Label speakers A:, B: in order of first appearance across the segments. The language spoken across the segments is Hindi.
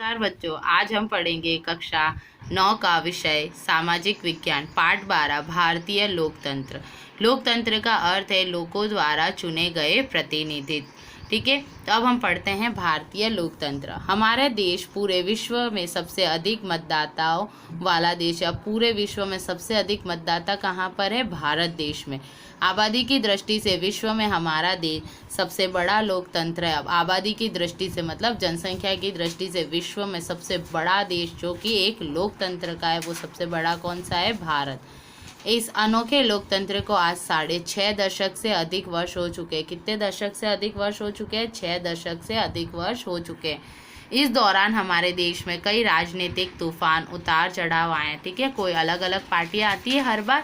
A: नमस्कार बच्चों, आज हम पढ़ेंगे कक्षा 9 का विषय सामाजिक विज्ञान पाठ 12 भारतीय लोकतंत्र। लोकतंत्र का अर्थ है लोगों द्वारा चुने गए प्रतिनिधित्व। ठीक है, तो अब हम पढ़ते हैं भारतीय लोकतंत्र। हमारा देश पूरे विश्व में सबसे अधिक मतदाताओं वाला देश है। अब पूरे विश्व में सबसे अधिक मतदाता कहाँ पर है? भारत देश में। आबादी की दृष्टि से विश्व में हमारा देश सबसे बड़ा लोकतंत्र है। अब आबादी की दृष्टि से मतलब जनसंख्या की दृष्टि से विश्व में सबसे बड़ा देश जो कि एक लोकतंत्र का है, वो सबसे बड़ा कौन सा है? भारत। इस अनोखे लोकतंत्र को आज 6.5 दशक से अधिक वर्ष हो चुके हैं। कितने दशक से अधिक वर्ष हो चुके हैं? 6 दशक से अधिक वर्ष हो चुके हैं। इस दौरान हमारे देश में कई राजनीतिक तूफान उतार चढ़ाव आए हैं। ठीक है, कोई अलग अलग पार्टियां आती है हर बार,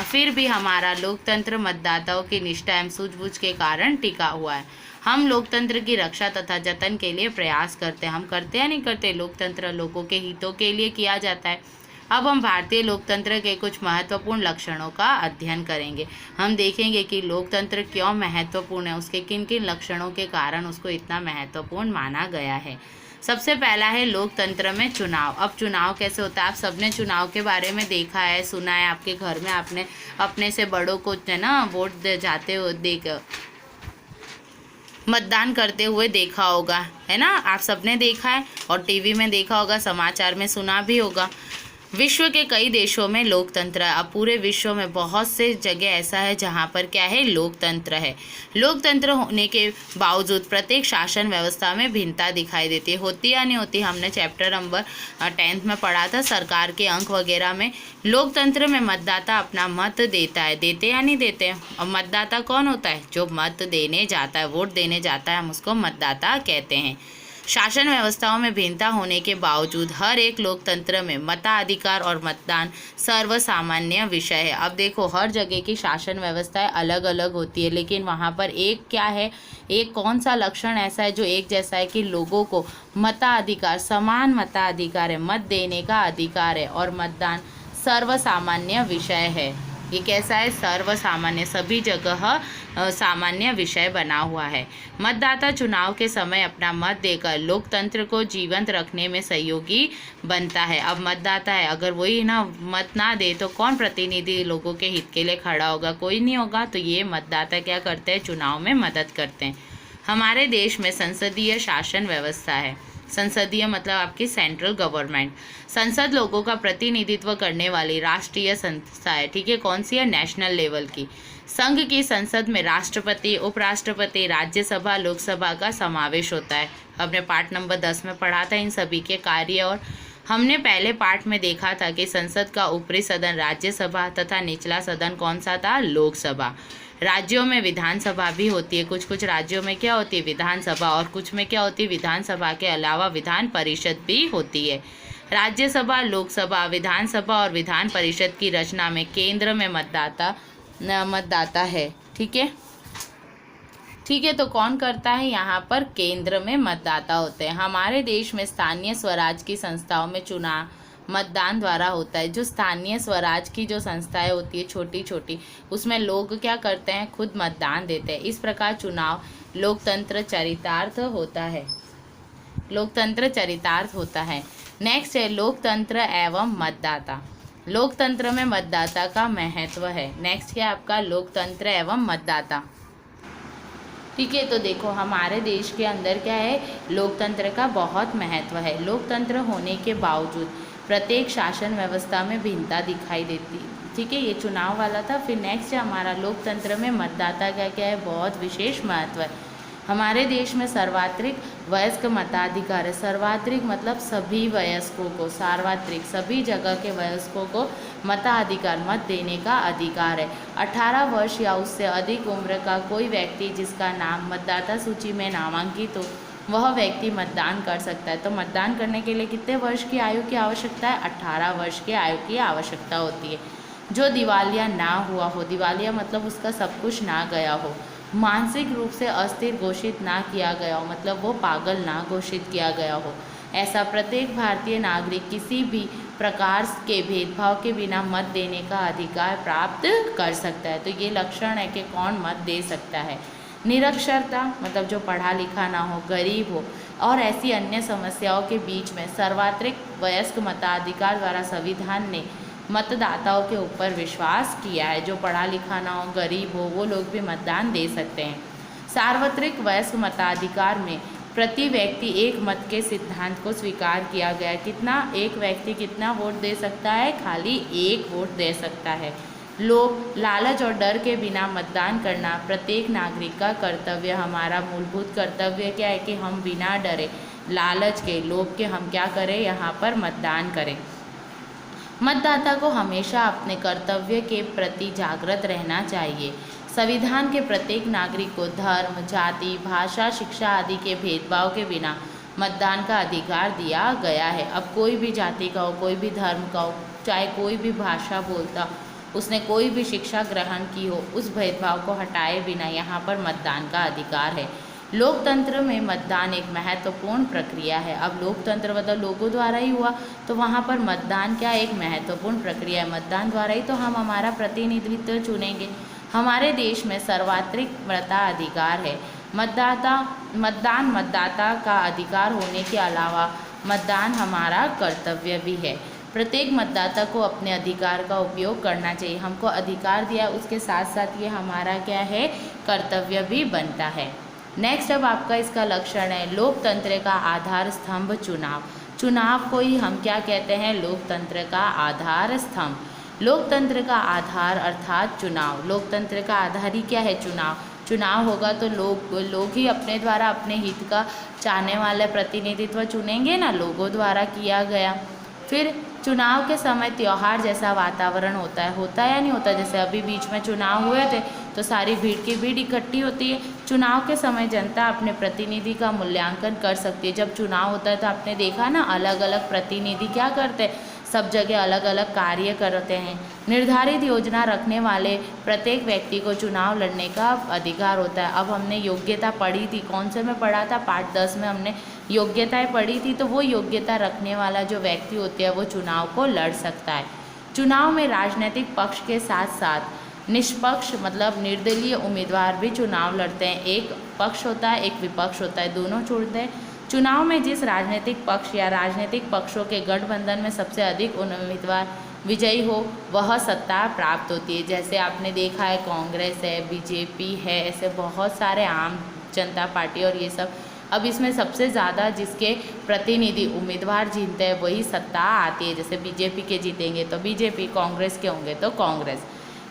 A: फिर भी हमारा लोकतंत्र मतदाताओं की निष्ठा एवं सूझबूझ के कारण टिका हुआ है। हम लोकतंत्र की रक्षा तथा जतन के लिए प्रयास करते हैं। हम करते या नहीं करते? लोकतंत्र लोगों के हितों के लिए किया जाता है। अब हम भारतीय लोकतंत्र के कुछ महत्वपूर्ण लक्षणों का अध्ययन करेंगे। हम देखेंगे कि लोकतंत्र क्यों महत्वपूर्ण है, उसके किन किन लक्षणों के कारण उसको इतना महत्वपूर्ण माना गया है। सबसे पहला है लोकतंत्र में चुनाव। अब चुनाव कैसे होता है? आप सबने चुनाव के बारे में देखा है, सुना है, आपके घर में आपने अपने से बड़ों को है ना वोट दे जाते हो मतदान करते हुए देखा होगा, है ना? आप सबने देखा है और टीवी में देखा होगा, समाचार में सुना भी होगा। विश्व के कई देशों में लोकतंत्र है। अब पूरे विश्व में बहुत से जगह ऐसा है जहाँ पर क्या है? लोकतंत्र है। लोकतंत्र होने के बावजूद प्रत्येक शासन व्यवस्था में भिन्नता दिखाई देती है। होती या नहीं होती? हमने चैप्टर नंबर 10th में पढ़ा था, सरकार के अंक वगैरह में। लोकतंत्र में मतदाता अपना मत देता है। देते या नहीं देते? और मतदाता कौन होता है? जो मत देने जाता है, वोट देने जाता है, हम उसको मतदाता कहते हैं। शासन व्यवस्थाओं में भिन्नता होने के बावजूद हर एक लोकतंत्र में मताधिकार और मतदान सर्वसामान्य विषय है। अब देखो, हर जगह की शासन व्यवस्थाएं अलग अलग होती है, लेकिन वहाँ पर एक क्या है, एक कौन सा लक्षण ऐसा है जो एक जैसा है कि लोगों को मताधिकार, समान मताधिकार है, मत देने का अधिकार है और मतदान सर्वसामान्य विषय है। ये कैसा है? सर्वसामान्य, सभी जगह सामान्य विषय बना हुआ है। मतदाता चुनाव के समय अपना मत देकर लोकतंत्र को जीवंत रखने में सहयोगी बनता है। अब मतदाता है, अगर वही ना मत ना दे तो कौन प्रतिनिधि लोगों के हित के लिए खड़ा होगा? कोई नहीं होगा। तो ये मतदाता क्या करते हैं? चुनाव में मदद करते हैं। हमारे देश में संसदीय शासन व्यवस्था है। संसदीय मतलब आपकी सेंट्रल गवर्नमेंट। संसद लोगों का प्रतिनिधित्व करने वाली राष्ट्रीय संस्था है। ठीक है, कौन सी है? नेशनल लेवल की। संघ की संसद में राष्ट्रपति, उपराष्ट्रपति, राज्यसभा, लोकसभा का समावेश होता है। हमने पाठ नंबर 10 में पढ़ा था इन सभी के कार्य, और हमने पहले पाठ में देखा था कि संसद का ऊपरी सदन राज्यसभा तथा निचला सदन कौन सा था? लोकसभा। राज्यों में विधानसभा भी होती है। कुछ कुछ राज्यों में क्या होती है? विधानसभा। और कुछ में क्या होती है? विधानसभा के अलावा विधान परिषद भी होती है। राज्यसभा, लोकसभा, विधानसभा और विधान परिषद की रचना में केंद्र में मतदाता है। ठीक है, ठीक है, तो कौन करता है? यहाँ पर केंद्र में मतदाता होते हैं। हमारे देश में स्थानीय स्वराज की संस्थाओं में चुनाव मतदान द्वारा होता है। जो स्थानीय स्वराज की जो संस्थाएं होती है छोटी छोटी, उसमें लोग क्या करते हैं? खुद मतदान देते हैं। इस प्रकार चुनाव लोकतंत्र चरितार्थ होता है। लोकतंत्र चरितार्थ होता है। नेक्स्ट है लोकतंत्र एवं मतदाता। लोकतंत्र में मतदाता का महत्व है। नेक्स्ट क्या आपका? लोकतंत्र एवं मतदाता। ठीक है, तो देखो हमारे देश के अंदर क्या है? लोकतंत्र का बहुत महत्व है। लोकतंत्र होने के बावजूद प्रत्येक शासन व्यवस्था में भिन्नता दिखाई देती। ठीक है, ये चुनाव वाला था। फिर नेक्स्ट है हमारा लोकतंत्र में मतदाता का क्या है? बहुत विशेष महत्व है। हमारे देश में सर्वात्रिक वयस्क मताधिकार है। सर्वात्रिक मतलब सभी वयस्कों को, सार्वत्रिक सभी जगह के वयस्कों को मताधिकार, मत देने का अधिकार है। 18 वर्ष या उससे अधिक उम्र का कोई व्यक्ति जिसका नाम मतदाता सूची में नामांकित हो, वह व्यक्ति मतदान कर सकता है। तो मतदान करने के लिए कितने वर्ष की आयु की आवश्यकता है? 18 वर्ष की आयु की आवश्यकता होती है। जो दिवालिया ना हुआ हो, दिवालिया मतलब उसका सब कुछ ना गया हो, मानसिक रूप से अस्थिर घोषित ना किया गया हो, मतलब वो पागल ना घोषित किया गया हो, ऐसा प्रत्येक भारतीय नागरिक किसी भी प्रकार के भेदभाव के बिना मत देने का अधिकार प्राप्त कर सकता है। तो ये लक्षण है कि कौन मत दे सकता है। निरक्षरता मतलब जो पढ़ा लिखा ना हो, गरीब हो और ऐसी अन्य समस्याओं के बीच में सर्वाधिक वयस्क मताधिकार द्वारा संविधान ने मतदाताओं के ऊपर विश्वास किया है। जो पढ़ा लिखा ना हो, गरीब हो, वो लोग भी मतदान दे सकते हैं। सार्वत्रिक वयस्क मताधिकार में प्रति व्यक्ति एक मत के सिद्धांत को स्वीकार किया गया। कितना, एक व्यक्ति कितना वोट दे सकता है? खाली एक वोट दे सकता है। लोग लालच और डर के बिना मतदान करना प्रत्येक नागरिक का कर्तव्य। हमारा मूलभूत कर्तव्य क्या है कि हम बिना डरे, लालच के, लोभ के हम क्या करें? यहाँ पर मतदान करें। मतदाता को हमेशा अपने कर्तव्य के प्रति जागृत रहना चाहिए। संविधान के प्रत्येक नागरिक को धर्म, जाति, भाषा, शिक्षा आदि के भेदभाव के बिना मतदान का अधिकार दिया गया है। अब कोई भी जाति का हो, कोई भी धर्म का हो, चाहे कोई भी भाषा बोलता, उसने कोई भी शिक्षा ग्रहण की हो, उस भेदभाव को हटाए बिना यहाँ पर मतदान का अधिकार है। लोकतंत्र में मतदान एक महत्वपूर्ण प्रक्रिया है। अब लोकतंत्र मतलब लोगों द्वारा ही हुआ, तो वहाँ पर मतदान क्या एक महत्वपूर्ण प्रक्रिया है। मतदान द्वारा ही तो हम हमारा प्रतिनिधित्व चुनेंगे। हमारे देश में सर्वाधिक मताधिकार है। मतदान मतदाता का अधिकार होने के अलावा मतदान हमारा कर्तव्य भी है। प्रत्येक मतदाता को अपने अधिकार का उपयोग करना चाहिए। हमको अधिकार दिया, उसके साथ साथ ये हमारा क्या है? कर्तव्य भी बनता है। नेक्स्ट अब आपका इसका लक्षण है लोकतंत्र का आधार स्तंभ चुनाव। चुनाव को ही हम क्या कहते हैं? लोकतंत्र का आधार स्तंभ। लोकतंत्र का आधार अर्थात चुनाव। लोकतंत्र का आधार ही क्या है? चुनाव। चुनाव होगा तो लोग ही अपने द्वारा अपने हित का चाहने वाले प्रतिनिधित्व चुनेंगे ना, लोगों द्वारा किया गया। फिर चुनाव के समय त्यौहार जैसा वातावरण होता है या नहीं होता? जैसे अभी बीच में चुनाव हुए थे तो सारी भीड़ की भीड़ इकट्ठी होती है। चुनाव के समय जनता अपने प्रतिनिधि का मूल्यांकन कर सकती है। जब चुनाव होता है तो आपने देखा ना, अलग अलग प्रतिनिधि क्या करते हैं? सब जगह अलग अलग कार्य करते हैं। निर्धारित योजना रखने वाले प्रत्येक व्यक्ति को चुनाव लड़ने का अधिकार होता है। अब हमने योग्यता पढ़ी थी, कौन से में पढ़ा था? पार्ट 10 में हमने योग्यताएं पढ़ी थी। तो वो योग्यता रखने वाला जो व्यक्ति होते हैं वो चुनाव को लड़ सकता है। चुनाव में राजनीतिक पक्ष के साथ साथ निष्पक्ष मतलब निर्दलीय उम्मीदवार भी चुनाव लड़ते हैं। एक पक्ष होता है, एक विपक्ष होता है, दोनों छोड़ते हैं। चुनाव में जिस राजनीतिक पक्ष या राजनीतिक पक्षों के गठबंधन में सबसे अधिक उम्मीदवार विजयी हो वह सत्ता प्राप्त होती है। जैसे आपने देखा है कांग्रेस है, बीजेपी है, ऐसे बहुत सारे आम जनता पार्टी और ये सब। अब इसमें सबसे ज़्यादा जिसके प्रतिनिधि उम्मीदवार जीतते हैं वही सत्ता आती है। जैसे बीजेपी के जीतेंगे तो बीजेपी, कांग्रेस के होंगे तो कांग्रेस।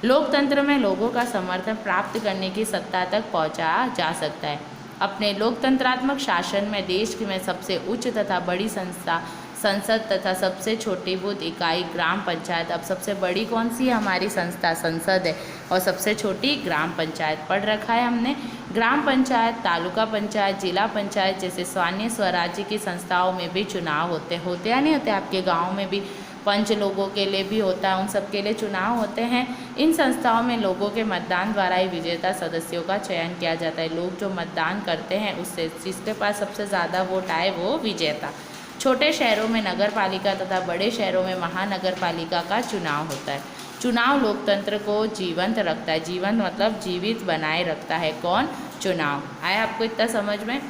A: लोकतंत्र में लोगों का समर्थन प्राप्त करने की सत्ता तक पहुंचा जा सकता है। अपने लोकतंत्रात्मक शासन में देश में सबसे उच्च तथा बड़ी संस्था संसद तथा सबसे छोटी बूथ इकाई ग्राम पंचायत। अब सबसे बड़ी कौन सी है? हमारी संस्था संसद है, और सबसे छोटी ग्राम पंचायत। पढ़ रखा है हमने। ग्राम पंचायत, तालुका पंचायत, जिला पंचायत जैसे स्थानीय स्वराज्य की संस्थाओं में भी चुनाव होते या नहीं होते? आपके गाँव में भी पंच लोगों के लिए भी होता है, उन सब के लिए चुनाव होते हैं। इन संस्थाओं में लोगों के मतदान द्वारा ही विजेता सदस्यों का चयन किया जाता है। लोग जो मतदान करते हैं उससे जिसके पास सबसे ज़्यादा वोट आए वो विजेता। छोटे शहरों में नगर पालिका तथा बड़े शहरों में महानगर पालिका का चुनाव होता है। चुनाव लोकतंत्र को जीवंत रखता है। जीवंत मतलब जीवित बनाए रखता है। कौन? चुनाव। आया आपको इतना समझ में?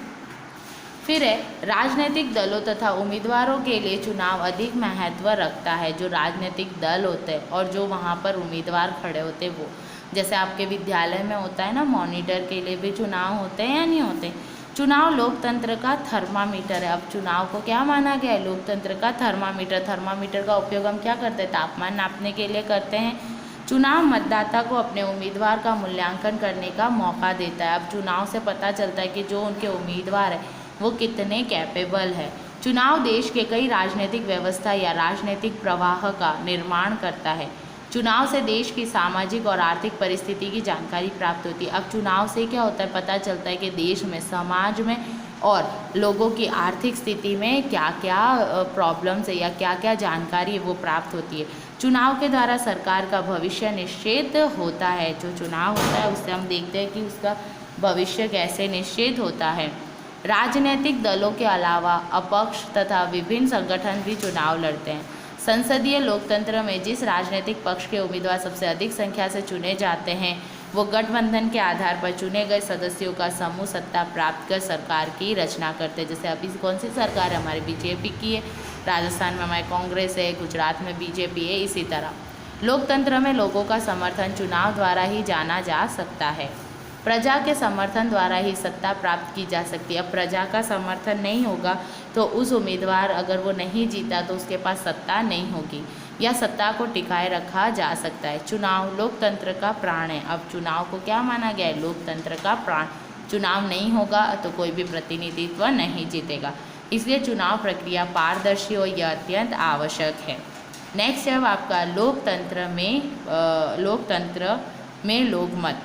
A: फिर है राजनीतिक दलों तथा उम्मीदवारों के लिए चुनाव अधिक महत्व रखता है। जो राजनीतिक दल होते हैं और जो वहाँ पर उम्मीदवार खड़े होते हैं वो, जैसे आपके विद्यालय में होता है ना, मॉनिटर के लिए भी चुनाव होते हैं या नहीं होते? चुनाव लोकतंत्र का थर्मामीटर है। अब चुनाव को क्या माना गया है? लोकतंत्र का थर्मामीटर। थर्मामीटर का उपयोग हम क्या करते हैं? तापमान नापने के लिए करते हैं। चुनाव मतदाता को अपने उम्मीदवार का मूल्यांकन करने का मौका देता है। अब चुनाव से पता चलता है कि जो उनके उम्मीदवार है वो कितने कैपेबल है। चुनाव देश के कई राजनीतिक व्यवस्था या राजनीतिक प्रवाह का निर्माण करता है। चुनाव से देश की सामाजिक और आर्थिक परिस्थिति की जानकारी प्राप्त होती है। अब चुनाव से क्या होता है? पता चलता है कि देश में, समाज में और लोगों की आर्थिक स्थिति में क्या क्या प्रॉब्लम्स है या क्या क्या जानकारी वो प्राप्त होती है। चुनाव के द्वारा सरकार का भविष्य निश्चित होता है। जो चुनाव होता है उससे हम देखते हैं कि उसका भविष्य कैसे निश्चित होता है। राजनीतिक दलों के अलावा अपक्ष तथा विभिन्न संगठन भी चुनाव लड़ते हैं। संसदीय लोकतंत्र में जिस राजनीतिक पक्ष के उम्मीदवार सबसे अधिक संख्या से चुने जाते हैं वो गठबंधन के आधार पर चुने गए सदस्यों का समूह सत्ता प्राप्त कर सरकार की रचना करते हैं। जैसे अभी कौन सी सरकार है हमारी, बीजेपी की है, राजस्थान में हमारी कांग्रेस है, गुजरात में बीजेपी है। इसी तरह लोकतंत्र में लोगों का समर्थन चुनाव द्वारा ही जाना जा सकता है। प्रजा के समर्थन द्वारा ही सत्ता प्राप्त की जा सकती है। अब प्रजा का समर्थन नहीं होगा तो उस उम्मीदवार अगर वो नहीं जीता तो उसके पास सत्ता नहीं होगी या सत्ता को टिकाए रखा जा सकता है। चुनाव लोकतंत्र का प्राण है। अब चुनाव को क्या माना गया है, लोकतंत्र का प्राण। चुनाव नहीं होगा तो कोई भी प्रतिनिधित्व नहीं जीतेगा, इसलिए चुनाव प्रक्रिया पारदर्शी हो यह अत्यंत आवश्यक है। नेक्स्ट है आपका लोकतंत्र में लोकमत।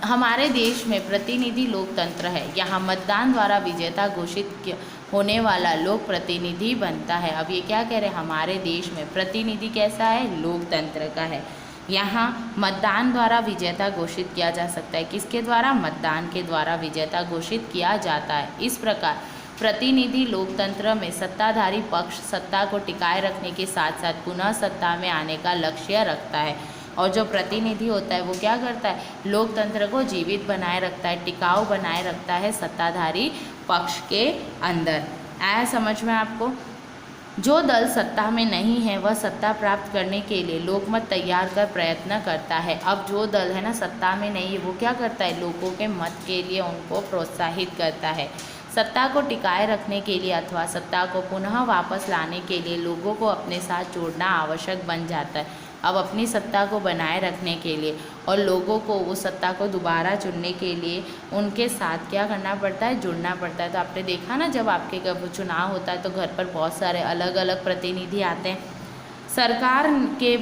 A: हमारे देश में प्रतिनिधि लोकतंत्र है। यहाँ मतदान द्वारा विजेता घोषित होने वाला लोक प्रतिनिधि बनता है। अब ये क्या कह रहे हैं, हमारे देश में प्रतिनिधि कैसा है, लोकतंत्र का है। यहाँ मतदान द्वारा विजेता घोषित किया जा सकता है। किसके द्वारा, मतदान के द्वारा विजेता घोषित किया जाता है। इस प्रकार प्रतिनिधि लोकतंत्र में सत्ताधारी पक्ष सत्ता को टिकाए रखने के साथ साथ पुनः सत्ता में आने का लक्ष्य रखता है। और जो प्रतिनिधि होता है वो क्या करता है, लोकतंत्र को जीवित बनाए रखता है, टिकाऊ बनाए रखता है सत्ताधारी पक्ष के अंदर। आया समझ में आपको। जो दल सत्ता में नहीं है वह सत्ता प्राप्त करने के लिए लोकमत तैयार कर प्रयत्न करता है। अब जो दल है ना सत्ता में नहीं है वो क्या करता है, लोगों के मत के लिए उनको प्रोत्साहित करता है। सत्ता को टिकाए रखने के लिए अथवा सत्ता को पुनः वापस लाने के लिए लोगों को अपने साथ जोड़ना आवश्यक बन जाता है। अब अपनी सत्ता को बनाए रखने के लिए और लोगों को उस सत्ता को दोबारा चुनने के लिए उनके साथ क्या करना पड़ता है, जुड़ना पड़ता है। तो आपने देखा ना जब आपके चुनाव होता है तो घर पर बहुत सारे अलग अलग प्रतिनिधि आते हैं। सरकार के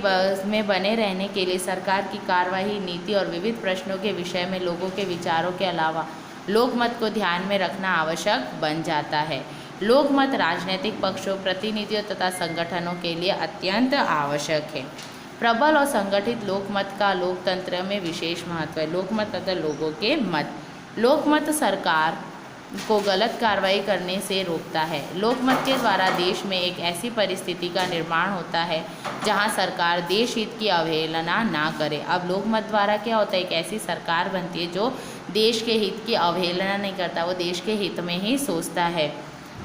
A: में बने रहने के लिए सरकार की कार्यवाही, नीति और विविध प्रश्नों के विषय में लोगों के विचारों के अलावा लोकमत को ध्यान में रखना आवश्यक बन जाता है। लोकमत राजनीतिक पक्षों, प्रतिनिधियों तथा संगठनों के लिए अत्यंत आवश्यक है। प्रबल और संगठित लोकमत का लोकतंत्र में विशेष महत्व है। लोकमत तथा लोगों के मत। लोकमत सरकार को गलत कार्रवाई करने से रोकता है। लोकमत के द्वारा देश में एक ऐसी परिस्थिति का निर्माण होता है जहां सरकार देश हित की अवहेलना ना करे। अब लोकमत द्वारा क्या होता है, एक ऐसी सरकार बनती है जो देश के हित की अवहेलना नहीं करता, वो देश के हित में ही सोचता है।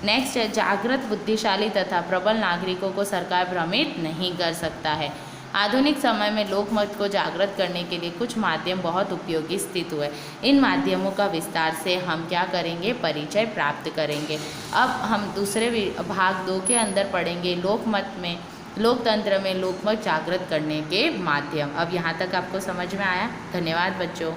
A: नेक्स्ट है जागृत, बुद्धिशाली तथा प्रबल नागरिकों को सरकार भ्रमित नहीं कर सकता है। आधुनिक समय में लोकमत को जागृत करने के लिए कुछ माध्यम बहुत उपयोगी स्थित हुए। इन माध्यमों का विस्तार से हम क्या करेंगे, परिचय प्राप्त करेंगे। अब हम दूसरे भाग 2 के अंदर पढ़ेंगे लोकतंत्र में लोकमत जागृत करने के माध्यम। अब यहाँ तक आपको समझ में आया। धन्यवाद बच्चों।